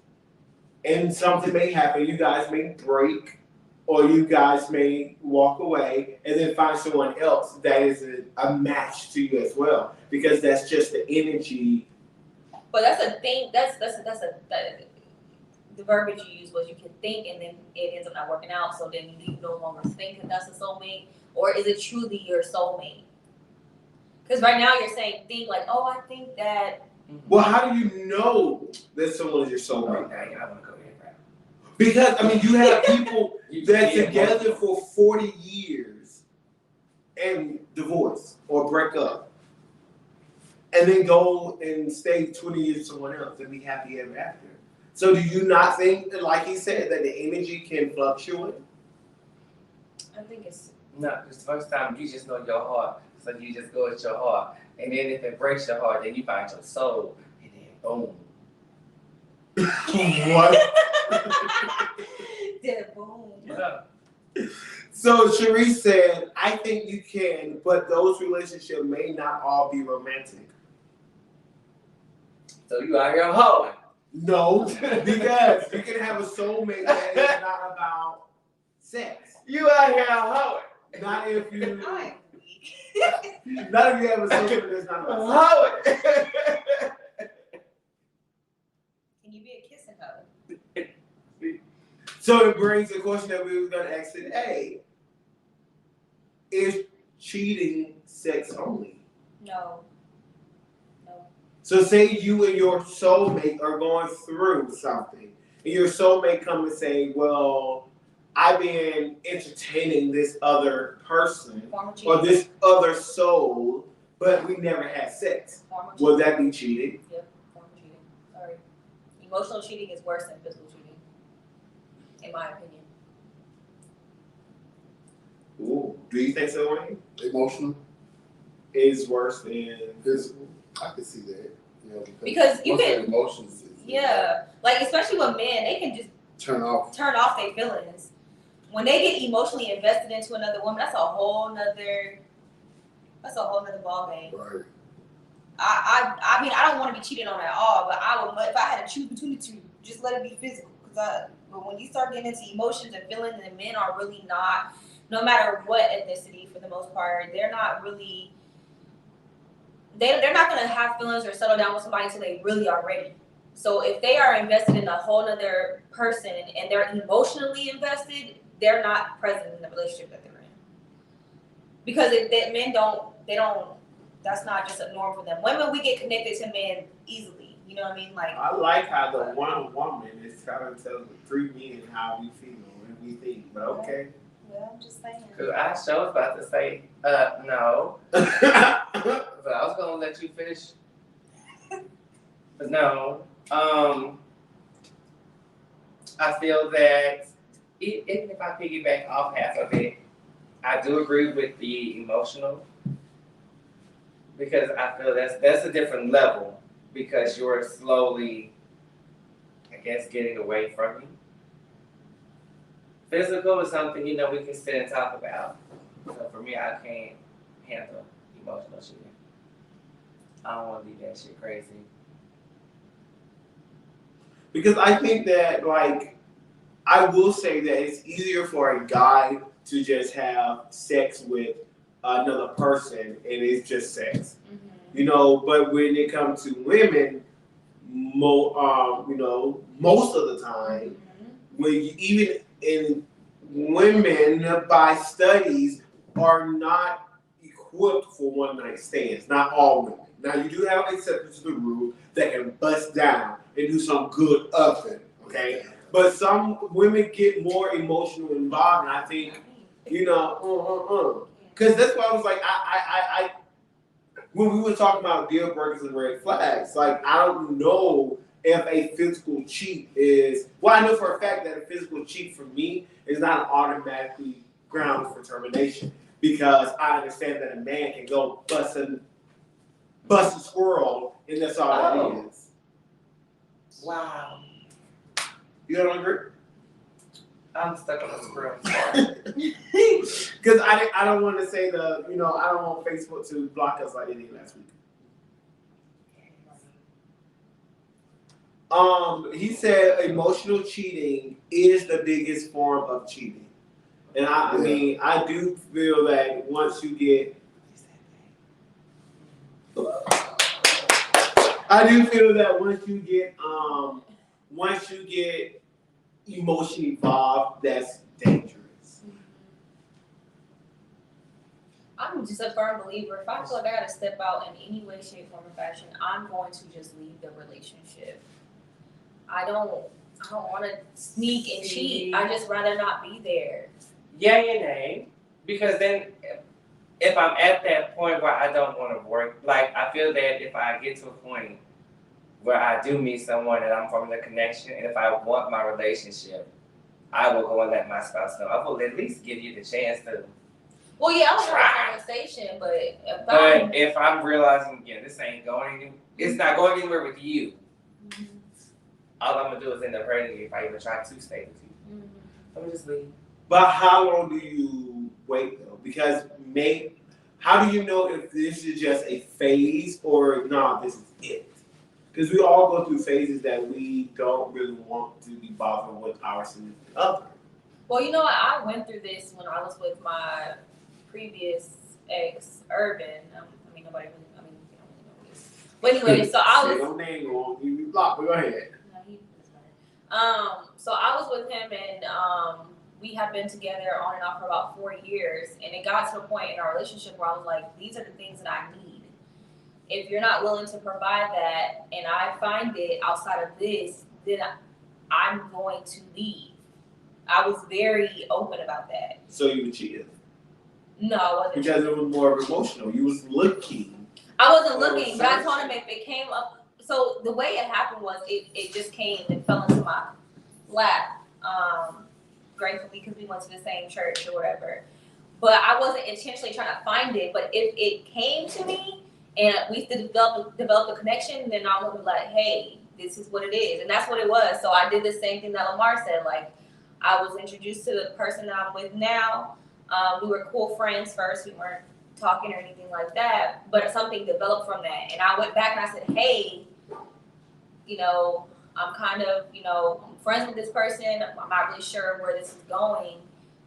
and something may happen. You guys may break, or you guys may walk away, and then find someone else that is a match to you as well, because that's just the energy. But that's a thing. That's the verbiage you use was you can think, and then it ends up not working out. So then you no longer think that that's a soulmate, or is it truly your soulmate? Because right now you're saying think like, oh, I think that. Well, how do you know that someone is your soulmate? Okay, I want to go here, right? Because I mean, you have people that's together for 40 years and divorce or break up, and then go and stay 20 years with someone else and be happy ever after. So do you not think, like he said, that the energy can fluctuate? I think it's no. This first time you just know your heart, so you just go with your heart, and then if it breaks your heart, then you find your soul, and then boom. What? Then boom. Yeah. So Cherie said, "I think you can, but those relationships may not all be romantic." So you out here hoeing. No, because you can have a soulmate that is not about sex. You out here hoeing. Not if you. Not if you have a soulmate that's not about sex. Hoeing. Can you be a kissing hoe? So it brings the question that we were going to ask today: is cheating sex only? No. So say you and your soulmate are going through something, and your soulmate comes and say, "Well, I've been entertaining this other person or this other soul, but we never had sex." Will that be cheating? Yep, form of cheating. Sorry. Emotional cheating is worse than physical cheating, in my opinion. Ooh, do you think so, Wayne? Emotional is worse than physical. I can see that. You know, because you can emotions. Like especially with men, they can just turn off their feelings. When they get emotionally invested into another woman, that's a whole nother ball game. Right. I mean, I don't want to be cheated on at all, but I would, if I had to choose between the two, just let it be physical. But when you start getting into emotions and feelings, and men are really not, no matter what ethnicity for the most part, they're not really. They're not gonna have feelings or settle down with somebody until they really are ready. So if they are invested in a whole other person and they're emotionally invested, they're not present in the relationship that they're in. Because men don't, that's not just a norm for them. Women, we get connected to men easily. You know what I mean? Like I like how the one woman is trying to tell the three men how we feel and we think, but okay. Yeah, I'm just saying. Because I sure was about to say, no. But I was going to let you finish. But no. I feel that even if I piggyback off half of it, I do agree with the emotional. Because I feel that's a different level. Because you're slowly, I guess, getting away from me. Physical is something, we can sit and talk about. So for me, I can't handle emotional shit. I don't want to be that shit crazy. Because I think that, like, I will say that it's easier for a guy to just have sex with another person and it's just sex. Mm-hmm. But when it comes to women, most of the time, even in women by studies are not equipped for one night stands. Not all women. Now you do have exceptions to the rule that can bust down and do some good up it, okay? But some women get more emotional involved, and I think, because that's why I was like, I when we were talking about deal breakers and red flags, like I don't know if a physical cheat is, well, I know for a fact that a physical cheat for me is not automatically grounds for termination, because I understand that a man can go bust a squirrel, and that's all that is. Wow. You don't agree? I'm stuck on the squirrel. Because I don't want to say I don't want Facebook to block us like they did last week. He said emotional cheating is the biggest form of cheating. And I mean, I do feel that once you get emotionally involved, that's dangerous. I'm just a firm believer. If I feel like I gotta step out in any way, shape, form, or fashion, I'm going to just leave the relationship. I don't want to sneak and cheat. I just rather not be there. Yay and nay, because then if I'm at that point where I don't want to work, like I feel that if I get to a point where I do meet someone and I'm forming a connection, and if I want my relationship, I will go and let my spouse know. I will at least give you the chance to. Well, yeah, I was having a conversation, but if I'm realizing, this ain't going anywhere, it's not going anywhere with you. Mm-hmm. All I'm gonna do is end up hurting you if I even try to stay with you. Mm-hmm. I'm just leave. But how long do you wait though? Because how do you know if this is just a phase or this is it? Because we all go through phases that we don't really want to be bothered with our significant other. Well, you know what? I went through this when I was with my previous ex, Urban. I mean, nobody really, you don't really know this. But anyway, so I was. No name wrong. You block. Go ahead. No, he doesn't. So I was with him, and we have been together on and off for about 4 years, and it got to a point in our relationship where I was like, these are the things that I need. If you're not willing to provide that, and I find it outside of this, then I'm going to leave. I was very open about that. So you were cheating? No, I wasn't. Because it was more emotional. You was looking. I wasn't looking, but I told him if it came up. So the way it happened was it just came and fell into my lap. Gratefully, because we went to the same church or whatever. But I wasn't intentionally trying to find it. But if it came to me and we developed a connection, then I would be like, hey, this is what it is. And that's what it was. So I did the same thing that Lamar said. Like, I was introduced to the person that I'm with now. We were cool friends first. We weren't talking or anything like that. But something developed from that. And I went back and I said, hey, I'm kind of, I'm friends with this person. I'm not really sure where this is going,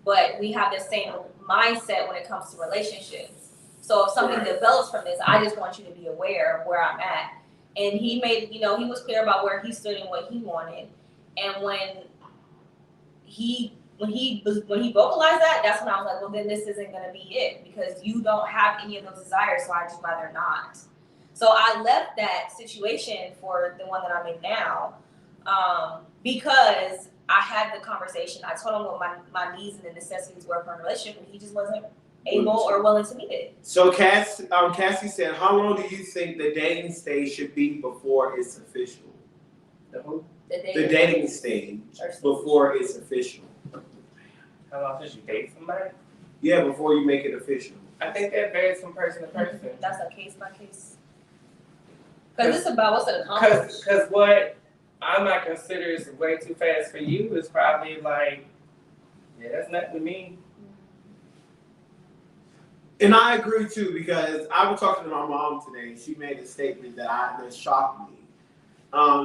but we have the same mindset when it comes to relationships. So if something develops from this, I just want you to be aware of where I'm at. And he made, he was clear about where he stood and what he wanted. And when he vocalized that, that's when I was like, well, then this isn't going to be it, because you don't have any of those desires, so I'd just rather not. So I left that situation for the one that I'm in now, because I had the conversation. I told him what my needs and the necessities were for a relationship, and he just wasn't able or willing to meet it. So Cassie said, how long do you think the dating stage should be before it's official? The dating stage before it's official. How long should you date somebody? Yeah, before you make it official. I think that varies from person to person. That's a case by case. Because it's about what's it accomplished. Because what I might consider is way too fast for you is probably like, that's nothing to me. And I agree too, because I was talking to my mom today. She made a statement that shocked me.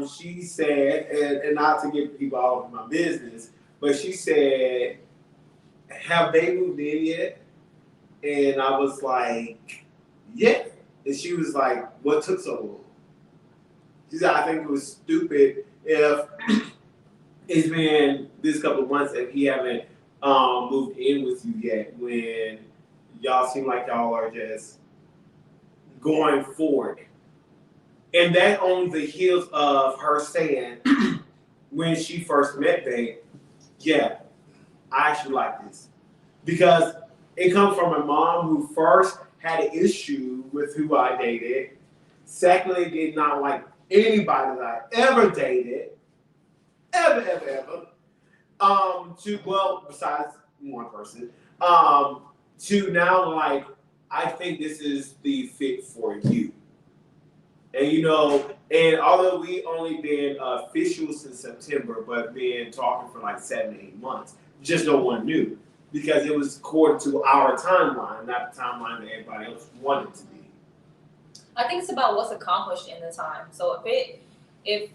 She said, and not to get people out of my business, but she said, have they moved in yet? And I was like, yeah. And she was like, what took so long? She said, I think it was stupid if it's been this couple of months and he haven't moved in with you yet, when y'all seem like y'all are just going forward. And that on the heels of her saying, when she first met Babe, yeah, I actually like this. Because it comes from a mom who first had an issue with who I dated. Secondly, did not like anybody that I ever dated, ever, besides one person, to now like, I think this is the fit for you. And and although we only been official since September, but been talking for like 7 to 8 months, just no one knew because it was according to our timeline, not the timeline that everybody else wanted to be. I think it's about what's accomplished in the time. So if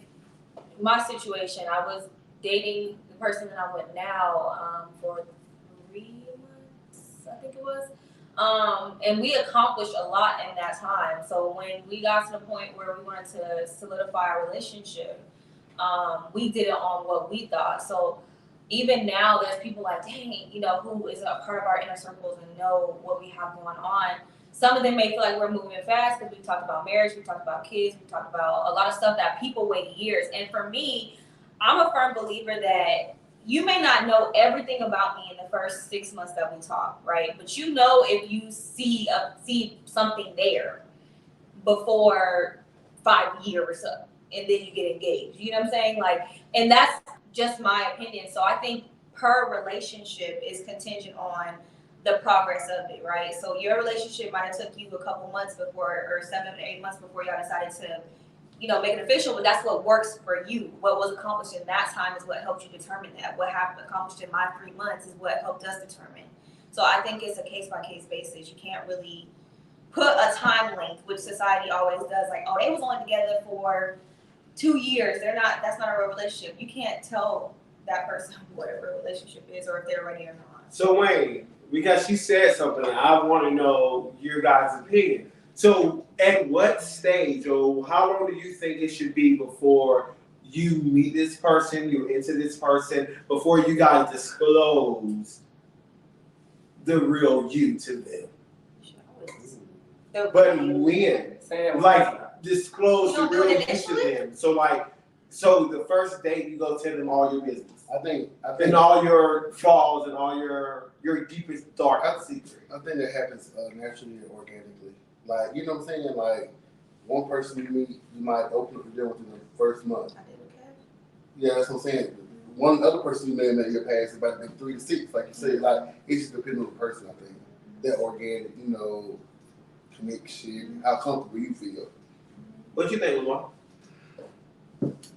my situation, I was dating the person that I'm with now for 3 months, I think it was. And we accomplished a lot in that time. So when we got to the point where we wanted to solidify our relationship, we did it on what we thought. So even now, there's people like, dang, who is a part of our inner circles and know what we have going on. Some of them may feel like we're moving fast because we talked about marriage, we talked about kids, we talked about a lot of stuff that people wait years. And for me, I'm a firm believer that you may not know everything about me in the first 6 months that we talk, right? But if you see something there before 5 years up, and then you get engaged. You know what I'm saying? And that's just my opinion. So I think per relationship is contingent on the progress of it, right? So your relationship might have took you a couple months before, or 7 to 8 months before y'all decided to, make it official, but that's what works for you. What was accomplished in that time is what helped you determine that. What happened accomplished in my 3 months is what helped us determine. So I think it's a case-by-case basis. You can't really put a time length, which society always does, like, oh, they was only together for 2 years. That's not a real relationship. You can't tell that person what a real relationship is or if they're ready or not. So Wayne, because she said something, I want to know your guys' opinion. So at what stage or how long do you think it should be before you meet this person, you're into this person, before you guys disclose the real you to them? But when? Like, disclose the real you to them. So the first date, you go tell them all your business. I think and all your flaws and all your deepest, darkest secrets. I think that happens naturally and organically. Like, you know what I'm saying? Like, one person you meet, you might open up the door within the first month. Yeah, that's what I'm saying. One other person you may have met in your past is about to be 3 to 6, like you said. Like, it just depends on the person, I think. That organic, connection, how comfortable you feel. What you think, Lamar?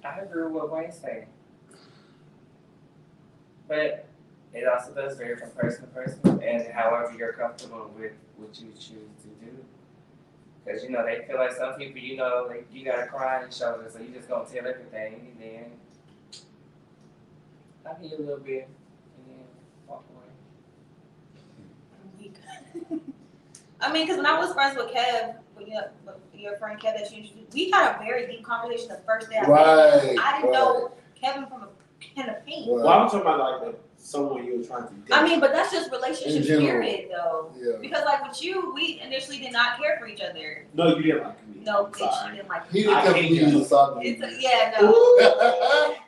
I agree with what Wayne's saying. But it also does vary from person to person and however you're comfortable with what you choose to do. Because, they feel like some people, you got to cry on your shoulder, so you just going to tell everything, and then I hear a little bit, and then walk away. I mean, because when I was friends with Kev, your friend Kev that you introduced, we had a very deep conversation the first day I met him. I didn't know Kevin from a can of paint. Well, I'm talking about like someone you were trying to date. I mean, but that's just relationship period, though. Yeah. Because like with you, we initially did not care for each other. No, you didn't like me. No, bitch, you didn't like me. He didn't come to you. Yeah, no.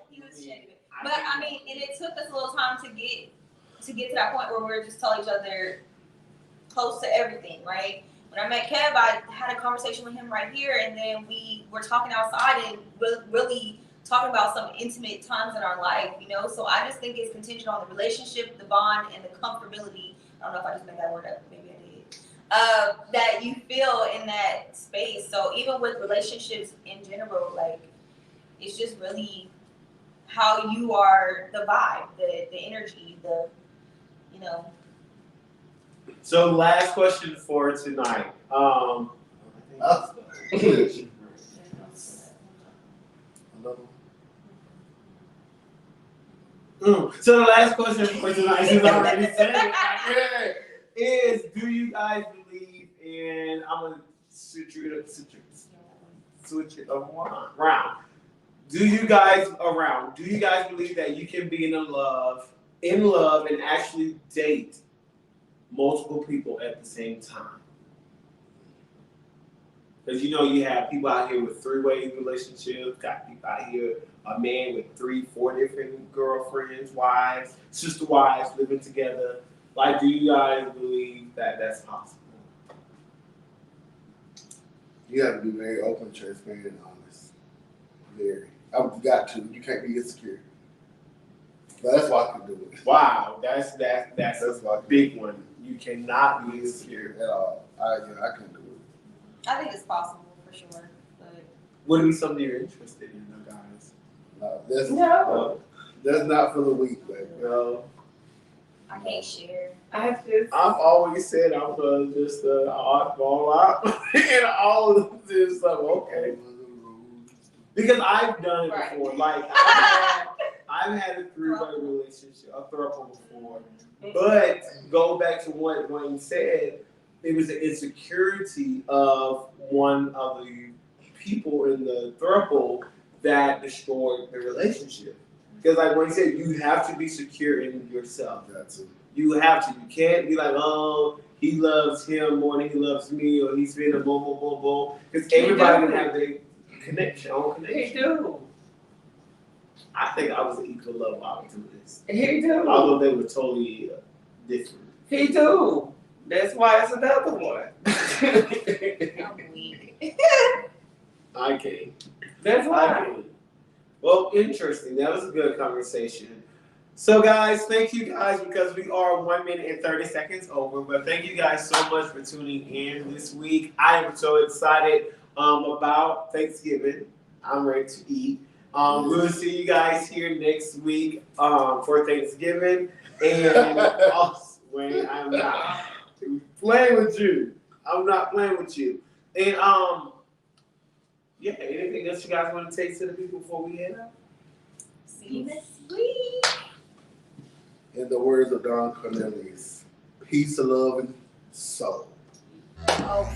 He was shady. But I mean, and it took us a little time to get to that point where we were just telling each other close to everything, right? When I met Kev, I had a conversation with him right here, and then we were talking outside and really talking about some intimate times in our life, So I just think it's contingent on the relationship, the bond, and the comfortability. I don't know if I just made that word up. Maybe I did. That you feel in that space. So even with relationships in general, like, it's just really how you are, the vibe, the energy, So last question for tonight. So the last question for tonight is already said. Is do you guys believe in? I'm gonna switch it around. Do you guys believe that you can be in love and actually date multiple people at the same time? Because you have people out here with 3-way relationships, got people out here, a man with 3-4 different girlfriends, wives, sister wives living together. Like, do you guys believe that that's possible? You have to be very open, transparent, and honest. Very. I've got to. You can't be insecure. But that's why I can do it. Wow, that's why a big one. You cannot be insecure. At all. I can do it. I think it's possible for sure. But Would it be something you're interested in, though, guys? No, that's not for the weak, baby. No. I can't share. I've always said I'm just an oddball out in all of this stuff. Okay. Because I've done it before. Like, I've had a three-way relationship, a throuple before. But go back to what Wayne said, it was the insecurity of one of the people in the throuple that destroyed the relationship. Because like Wayne said, you have to be secure in yourself. You have to. You can't be like, oh, he loves him more than he loves me, or he's been a boom, boom, boom, boom. Because everybody can have their own connection. He do. I think I was an equal level out to this. He do. Although they were totally different. He do. That's why it's another one. I can't. That's why. I can't. Well, interesting. That was a good conversation. So, guys, thank you guys because we are 1 minute and 30 seconds over. But thank you guys so much for tuning in this week. I am so excited about Thanksgiving. I'm ready to eat. We'll see you guys here next week for Thanksgiving. And also, Wayne, I'm not playing with you. I'm not playing with you. And yeah, anything else you guys want to take to the people before we head out? See you next week. In the words of Don Cornelius, peace, love, and soul. Oh.